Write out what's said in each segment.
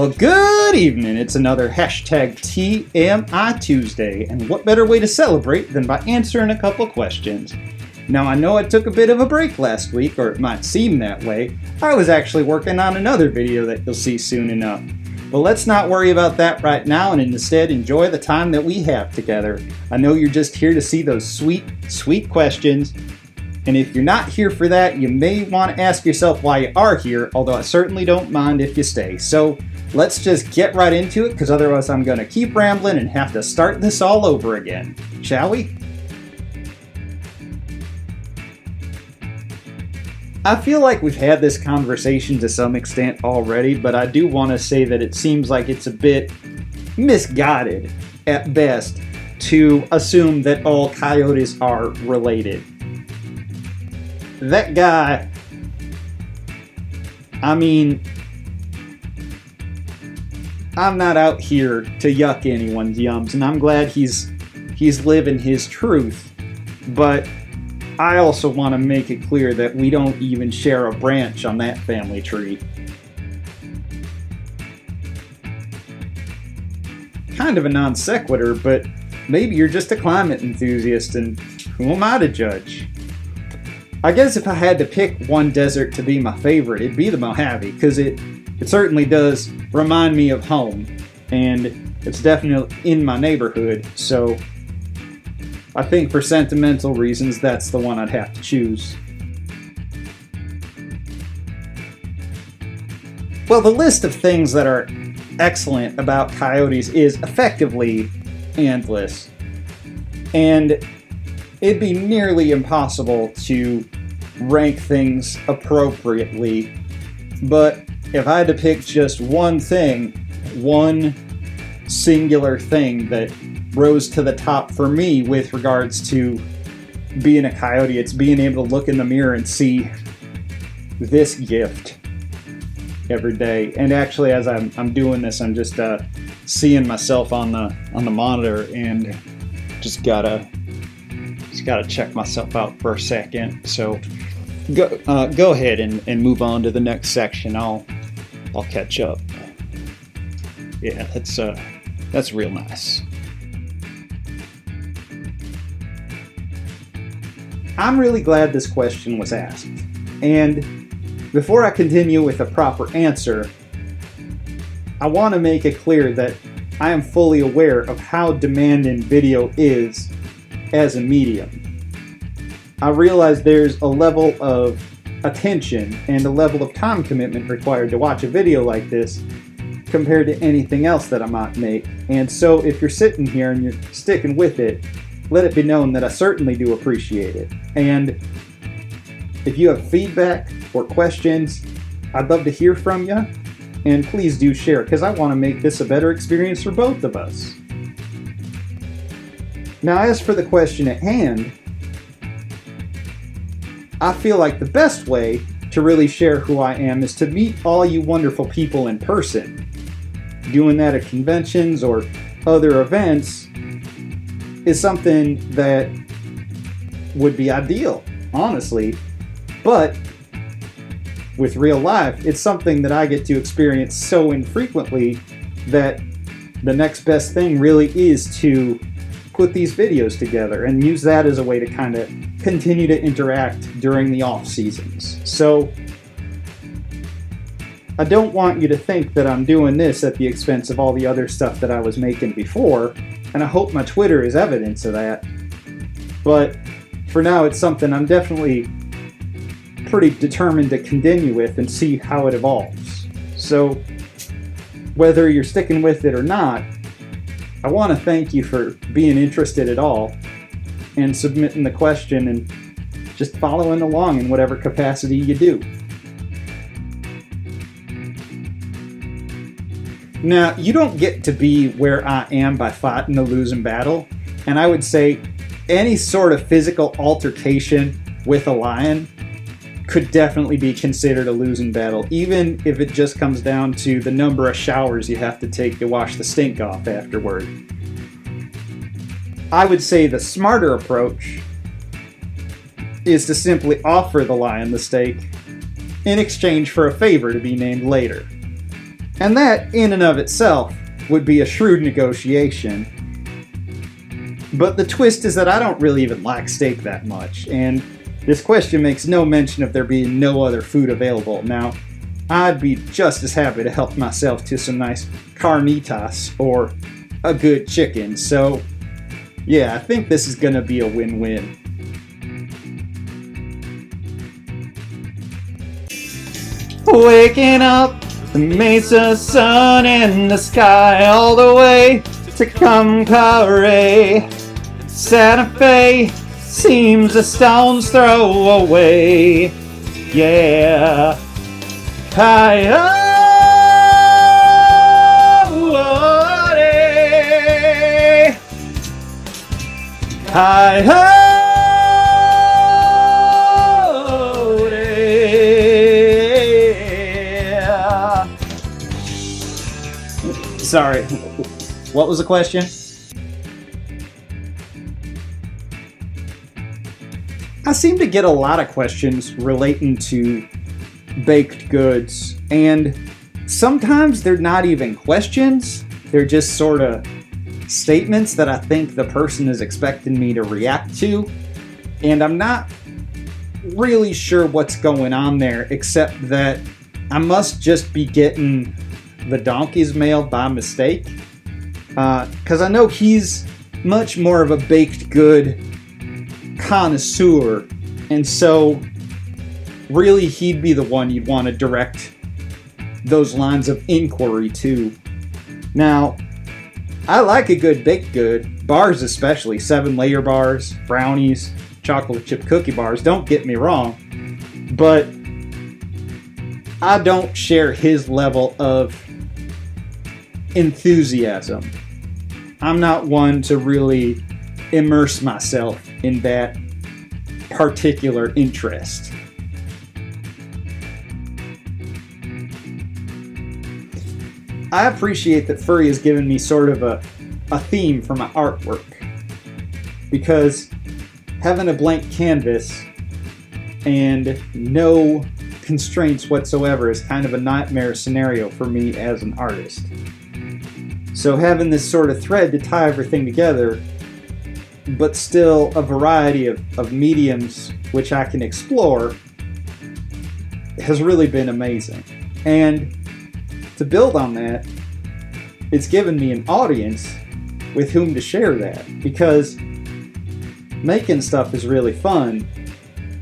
Well, good evening. It's another hashtag TMI Tuesday, and what better way to celebrate than by answering a couple questions. Now, I know I took a bit of a break last week, or it might seem that way. I was actually working on another video that you'll see soon enough. But let's not worry about that right now, and instead enjoy the time that we have together. I know you're just here to see those sweet, sweet questions. And if you're not here for that, you may want to ask yourself why you are here, although I certainly don't mind if you stay. So let's just get right into it, because otherwise I'm going to keep rambling and have to start this all over again. Shall we? I feel like we've had this conversation to some extent already, but I do want to say that it seems like it's a bit misguided, at best, to assume that all coyotes are related. That guy, I mean, I'm not out here to yuck anyone's yums, and I'm glad he's living his truth, but I also want to make it clear that we don't even share a branch on that family tree. Kind of a non sequitur, but maybe you're just a climate enthusiast, and who am I to judge? I guess if I had to pick one desert to be my favorite, it'd be the Mojave, because it certainly does remind me of home, and it's definitely in my neighborhood, so I think for sentimental reasons, that's the one I'd have to choose. Well, the list of things that are excellent about coyotes is effectively endless, and it'd be nearly impossible to rank things appropriately, but if I had to pick just one thing, one singular thing that rose to the top for me with regards to being a coyote, it's being able to look in the mirror and see this gift every day. And actually, as I'm doing this, I'm just seeing myself on the monitor, and just gotta check myself out for a second. So go ahead and move on to the next section. I'll catch up. Yeah, that's real nice. I'm really glad this question was asked. And before I continue with a proper answer, I want to make it clear that I am fully aware of how demanding video is as a medium. I realize there's a level of attention and a level of time commitment required to watch a video like this compared to anything else that I might make. And so if you're sitting here and you're sticking with it, let it be known that I certainly do appreciate it. And if you have feedback or questions, I'd love to hear from you. And please do share, because I want to make this a better experience for both of us. Now, as for the question at hand, I feel like the best way to really share who I am is to meet all you wonderful people in person. Doing that at conventions or other events is something that would be ideal, honestly. But with real life, it's something that I get to experience so infrequently that the next best thing really is to put these videos together and use that as a way to kind of continue to interact during the off seasons. So I don't want you to think that I'm doing this at the expense of all the other stuff that I was making before, and I hope my Twitter is evidence of that. But for now, it's something I'm definitely pretty determined to continue with and see how it evolves. So whether you're sticking with it or not, I want to thank you for being interested at all and submitting the question and just following along in whatever capacity you do. Now, you don't get to be where I am by fighting a losing battle, and I would say any sort of physical altercation with a lion could definitely be considered a losing battle, even if it just comes down to the number of showers you have to take to wash the stink off afterward. I would say the smarter approach is to simply offer the lion the steak in exchange for a favor to be named later. And that, in and of itself, would be a shrewd negotiation. But the twist is that I don't really even like steak that much, and this question makes no mention of there being no other food available. Now, I'd be just as happy to help myself to some nice carnitas or a good chicken, so yeah, I think this is gonna be a win-win. Waking up, the mesa sun in the sky, all the way to Camcare. Santa Fe seems a stone's throw away. Yeah. Coyotes. Sorry, what was the question? I seem to get a lot of questions relating to baked goods, and sometimes they're not even questions, they're just sort of statements that I think the person is expecting me to react to, and I'm not really sure what's going on there, except that I must just be getting the donkey's mail by mistake, because I know he's much more of a baked good connoisseur, and so really he'd be the one you'd want to direct those lines of inquiry to. Now, I like a good baked good, bars especially, 7-layer bars, brownies, chocolate chip cookie bars, don't get me wrong, but I don't share his level of enthusiasm. I'm not one to really immerse myself in that particular interest. I appreciate that Furry has given me sort of a theme for my artwork, because having a blank canvas and no constraints whatsoever is kind of a nightmare scenario for me as an artist. So having this sort of thread to tie everything together, but still a variety of mediums which I can explore, has really been amazing. And to build on that, it's given me an audience with whom to share that, because making stuff is really fun,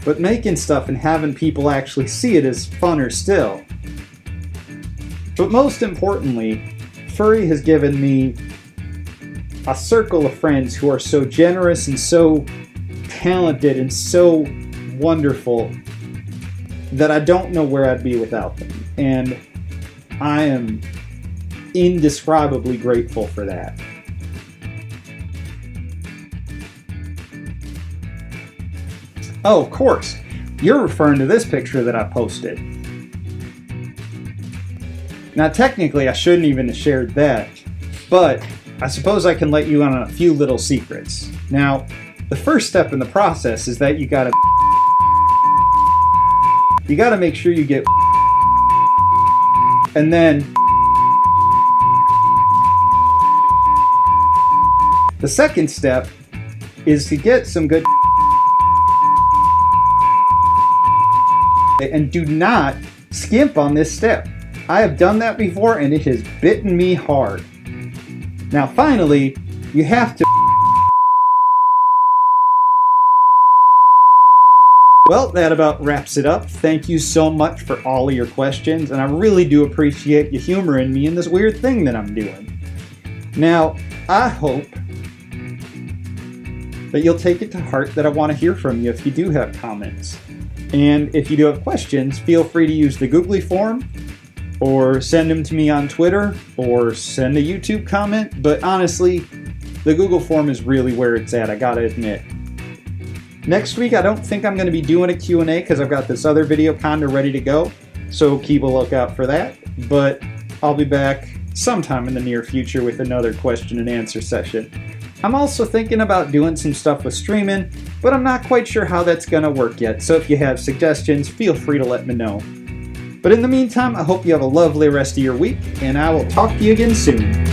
but making stuff and having people actually see it is funner still. But most importantly, Furry has given me a circle of friends who are so generous and so talented and so wonderful that I don't know where I'd be without them. And I am indescribably grateful for that. Oh, of course, you're referring to this picture that I posted. Now, technically, I shouldn't even have shared that, but I suppose I can let you in on a few little secrets. Now, the first step in the process is that you gotta make sure you get, and then the second step is to get some good, and do not skimp on this step. I have done that before and it has bitten me hard. Now finally, you have to... Well, that about wraps it up. Thank you so much for all of your questions, and I really do appreciate you humoring me in this weird thing that I'm doing. Now, I hope that you'll take it to heart that I want to hear from you if you do have comments. And if you do have questions, feel free to use the Googly form, or send them to me on Twitter, or send a YouTube comment. But honestly, the Google form is really where it's at, I gotta admit. Next week, I don't think I'm going to be doing a Q&A because I've got this other video kind of ready to go, so keep a lookout for that. But I'll be back sometime in the near future with another question and answer session. I'm also thinking about doing some stuff with streaming, but I'm not quite sure how that's going to work yet, so if you have suggestions, feel free to let me know. But in the meantime, I hope you have a lovely rest of your week, and I will talk to you again soon.